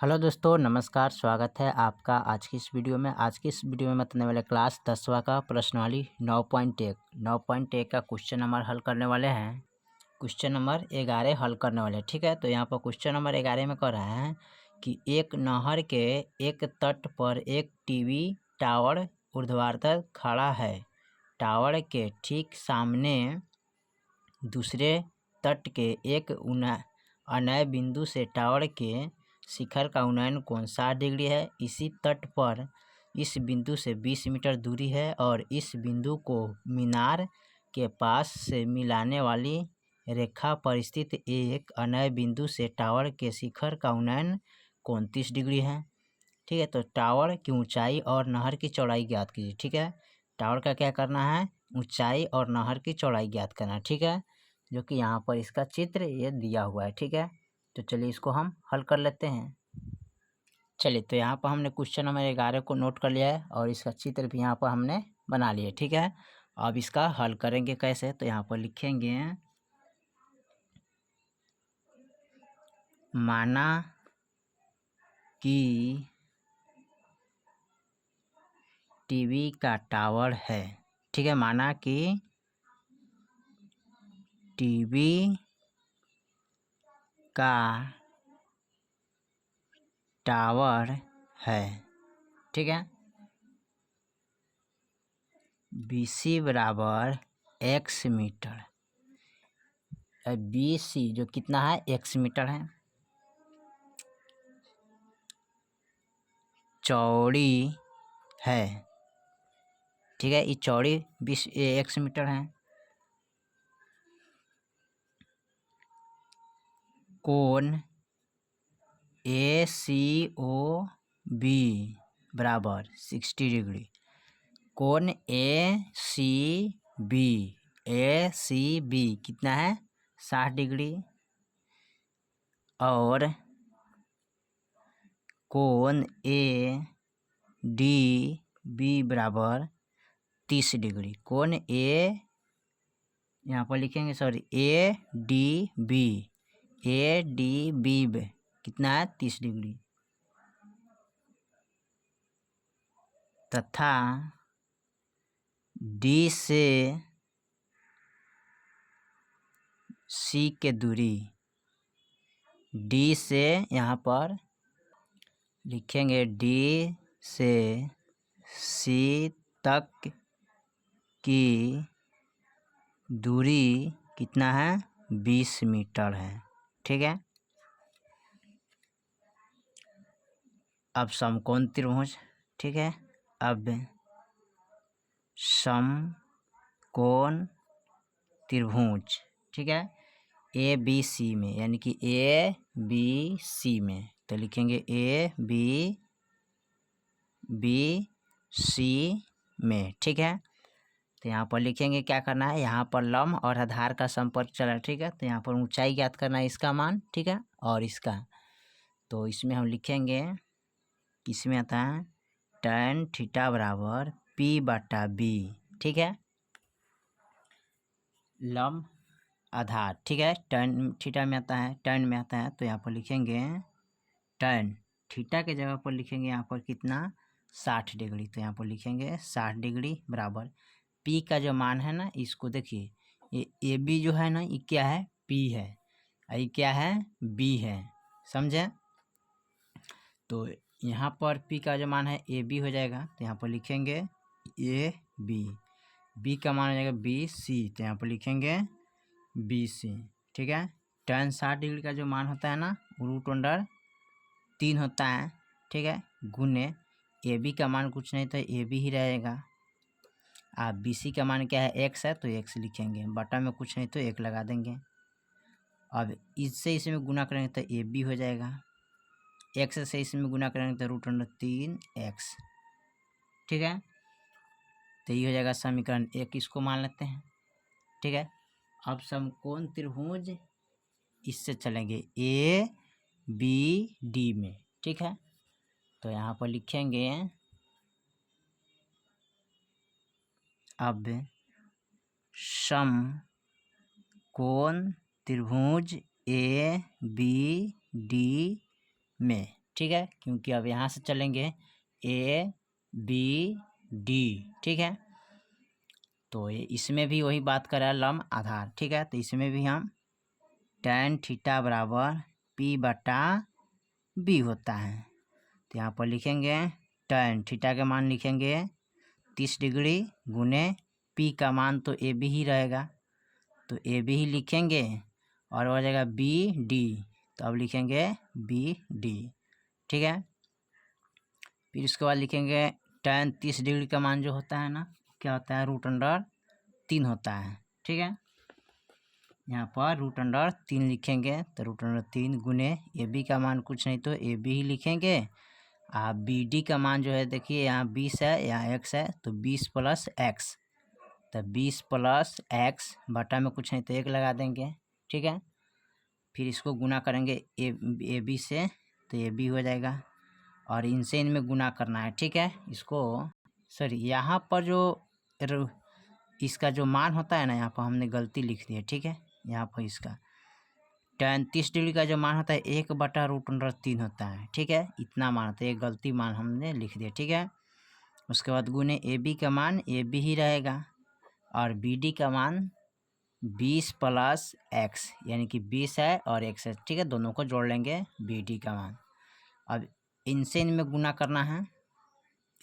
Hello दोस्तों, नमस्कार। स्वागत है आपका आज की इस वीडियो में। आज की इस वीडियो में बताने वाले क्लास 10वां का प्रश्नावली 9.1 का क्वेश्चन नंबर हल करने वाले हैं। क्वेश्चन नंबर 11 हल करने वाले हैं, ठीक है। तो यहाँ पर क्वेश्चन नंबर 11 में कह रहा है कि एक नहर के एक तट पर एक टीवी टावर ऊर्ध्वाधर खड़ा है। टावर के ठीक सामने दूसरे तट के एक अन्य बिंदु से टावर के शिखर का उन्नयन कोण 60 डिग्री है। इसी तट पर इस बिंदु से 20 मीटर दूरी है और इस बिंदु को मीनार के पास से मिलाने वाली रेखा पर स्थित एक अन्य बिंदु से टावर के शिखर का उन्नयन कोण 30 डिग्री है। ठीक है, तो टावर की ऊंचाई और नहर की चौड़ाई ज्ञात कीजिए। ठीक है, टावर का क्या करना है, ऊंचाई और नहर की चौड़ाई ज्ञात करना है। ठीक है, जो कि यहाँ पर इसका चित्र ये दिया हुआ है। ठीक है, तो चलिए इसको हम हल कर लेते हैं। चलिए, तो यहाँ पर हमने क्वेश्चन नंबर 11 को नोट कर लिया है और इसका चित्र भी यहाँ पर हमने बना लिया। ठीक है, अब इसका हल करेंगे कैसे, तो यहाँ पर लिखेंगे माना कि टीवी का टावर है। ठीक है, माना कि टीवी का टावर है। ठीक है, BC बराबर x मीटर। BC जो कितना है, x मीटर है। चौड़ी है। ठीक है, ये चौड़ी 20 x मीटर है। कोण ACOB बराबर 60 डिग्री। कोण ACB कितना है, 60 डिग्री। और कोण ADB बराबर 30 डिग्री। कोण यहाँ पर लिखेंगे, सॉरी, ADB कितना है, 30 डिग्री। तथा D से C के दूरी, D से यहाँ पर लिखेंगे D से C तक की दूरी कितना है, 20 मीटर है। ठीक है, अब समकोण त्रिभुज। ठीक है, अब समकोण त्रिभुज, ठीक है, ABC में, यानी कि ABC में, तो लिखेंगे ABC में। ठीक है, तो यहाँ पर लिखेंगे क्या करना है, यहाँ पर लंब और आधार का संपर्क चला है। ठीक है, तो यहाँ पर ऊंचाई ज्ञात करना है, इसका मान। ठीक है, और इसका, तो इसमें हम लिखेंगे, इसमें आता है tan थीटा बराबर P/B। ठीक है, लंब आधार। ठीक है, tan थीटा में आता है, tan में आता है, तो यहाँ पर लिखेंगे tan थीटा के जगह पर लिखेंगे यहाँ पर कितना, 60 डिग्री। तो यहाँ पर लिखेंगे 60 डिग्री बराबर P का जो मान है ना, इसको देखिए, ये AB जो है ना, ये क्या है, P है, ये क्या है, B है। समझे, तो यहाँ पर P का जो मान है AB हो जाएगा, तो यहाँ पर लिखेंगे AB। B का मान हो जाएगा BC, तो यहाँ पर लिखेंगे BC। ठीक है, tan 60 डिग्री का जो मान होता है ना, √3 होता है। ठीक है, गुने AB का मान कुछ नहीं तो AB ही रहेगा। आप BC का मान क्या है, x है, तो x लिखेंगे, बटा में कुछ नहीं तो 1 लगा देंगे। अब इससे इसमें गुना करेंगे तो AB हो जाएगा, x से इसमें गुना करेंगे तो √3x। ठीक है, तो ये हो जाएगा समीकरण 1, इसको मान लेते हैं। ठीक है, अब समकोण त्रिभुज इससे चलेंगे ABD में। ठीक है, तो यहाँ पर लिखेंगे, अब समकोण त्रिभुज ABD में ठीक है, क्योंकि अब यहाँ से चलेंगे ए बी डी, ठीक है। तो ये इसमें भी वही बात कर रहा है लंब आधार, ठीक है। तो इसमें भी हम tan थीटा बराबर P बटा B होता है। तो यहाँ पर लिखेंगे tan थीटा के मान लिखेंगे 30 डिग्री गुने P का मान तो ए बी ही रहेगा, तो ए बी ही लिखेंगे और हो जाएगा बी डी। तो अब लिखेंगे बी डी, ठीक है। फिर इसके बाद लिखेंगे tan 30 डिग्री का मान जो होता है ना, क्या होता है, √3 होता है, ठीक है। यहाँ पर √3 लिखेंगे, तो √3 गुने ए बी का मान कुछ नहीं तो ए बी ही लिखेंगे। बी डी का मान जो है देखिए यहाँ 20 है, यहाँ x है, तो 20 + x, तो 20 + x बटा में कुछ नहीं तो 1 लगा देंगे, ठीक है। फिर इसको गुना करेंगे ए बी से, तो ए बी हो जाएगा और इनसे इनमें गुना करना है, ठीक है। इसको सॉरी यहाँ पर जो इसका जो मान होता है ना, यहाँ पर हमने गलती लिख दी है, ठीक है। यहाँ पर इसका tan 30 डिग्री का जो मान होता है 1/√3 होता है, ठीक है। इतना मान होता है, एक गलती मान हमने लिख दिया, ठीक है। उसके बाद गुने ए बी का मान ए बी ही रहेगा और बी डी का मान 20 + x, यानी कि 20 है और x है, ठीक है। दोनों को जोड़ लेंगे बी डी का मान। अब इनसे इनमें गुना करना है,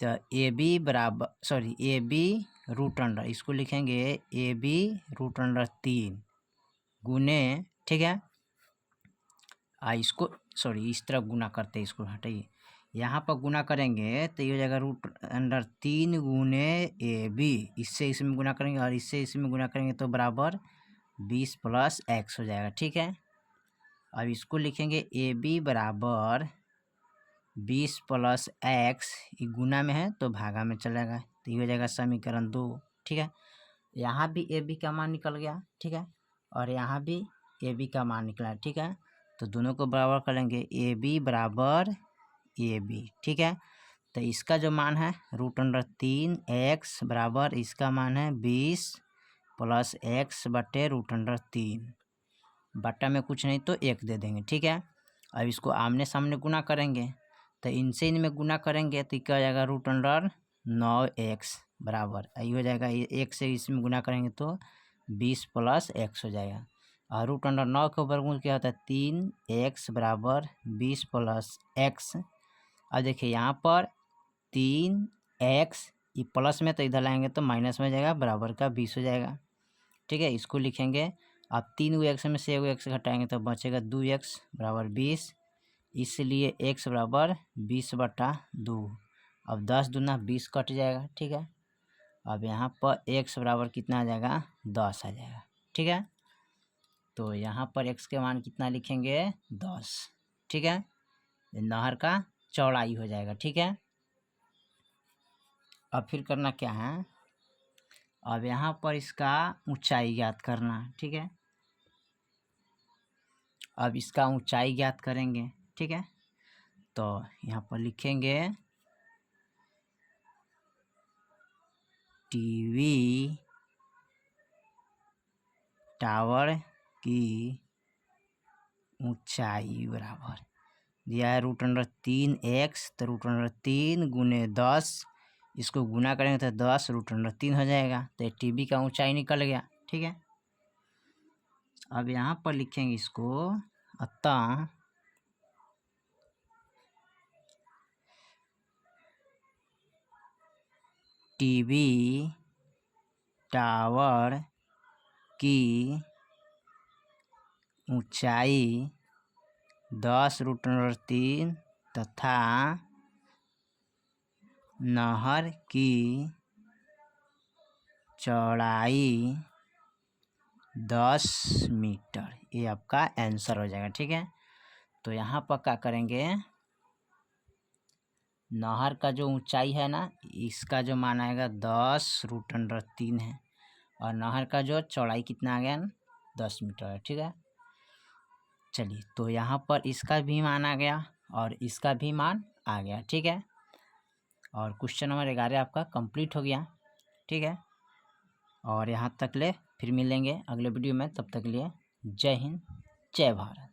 तो ए बी √, इसको लिखेंगे ए बी √3 गुने, ठीक है। इसको इस तरफ गुना करते हैं, इसको हटाइए, यहाँ पर गुना करेंगे तो ये हो जाएगा √3 गुने ए बी, इससे इसमें गुना करेंगे और इससे इसमें गुना करेंगे तो बराबर 20 + x हो जाएगा, ठीक है। अब इसको लिखेंगे ए बी बराबर 20 + x, ये गुना में है तो भागा में चलेगा, तो ये हो जाएगा समीकरण 2, ठीक है। यहाँ भी ए बी का मान निकल गया, ठीक है, और यहाँ भी ए बी का मान निकला, ठीक है। तो दोनों को बराबर करेंगे, ए बी बराबर ए बी, ठीक है। तो इसका जो मान है √3 x बराबर इसका मान है 20 + x बटे √3, बटा में कुछ नहीं तो 1 दे देंगे, ठीक है। अब इसको आमने सामने गुना करेंगे, तो इनसे इनमें गुना करेंगे तो क्या हो जाएगा √9x बराबर, ये हो जाएगा 1 से इसमें गुना करेंगे तो 20 + x हो जाएगा और √9 का वर्गमूल क्या होता है 3x बराबर 20 + x। अब देखिए यहाँ पर 3x ये प्लस में तो इधर लाएंगे तो माइनस में हो जाएगा, बराबर का 20 हो जाएगा, ठीक है। इसको लिखेंगे, अब 3x में से 1x घटाएंगे तो बचेगा 2x बराबर 20, इसलिए x बराबर 20/2। अब 10 दूना 20 कट जाएगा, ठीक है। अब यहाँ पर x बराबर कितना आ जाएगा 10 आ जाएगा, ठीक है। तो यहाँ पर x के मान कितना लिखेंगे 10, ठीक है। नहर का चौड़ाई हो जाएगा, ठीक है। अब फिर करना क्या है, अब यहाँ पर इसका ऊंचाई ज्ञात करना, ठीक है। अब इसका ऊंचाई ज्ञात करेंगे, ठीक है। तो यहाँ पर लिखेंगे टीवी टावर की ऊंचाई बराबर दिया है √3x, तो √3 गुने 10, इसको गुना करेंगे तो 10 √3 हो जाएगा, तो टीवी का ऊंचाई निकल गया, ठीक है। अब यहाँ पर लिखेंगे इसको, अतः टीवी टावर की ऊंचाई 10 √3 तथा नहर की चौड़ाई 10 मीटर, ये आपका आंसर हो जाएगा, ठीक है। तो यहाँ पर क्या करेंगे, नहर का जो ऊंचाई है ना, इसका जो मान आएगा 10 √3 है और नहर का जो चौड़ाई कितना आ गया 10 मीटर है, ठीक है। चलिए, तो यहाँ पर इसका भी मान आ गया और इसका भी मान आ गया, ठीक है। और क्वेश्चन नंबर 11 आपका कंप्लीट हो गया, ठीक है। और यहाँ तक ले फिर मिलेंगे अगले वीडियो में, तब तक के लिए जय हिंद जय भारत।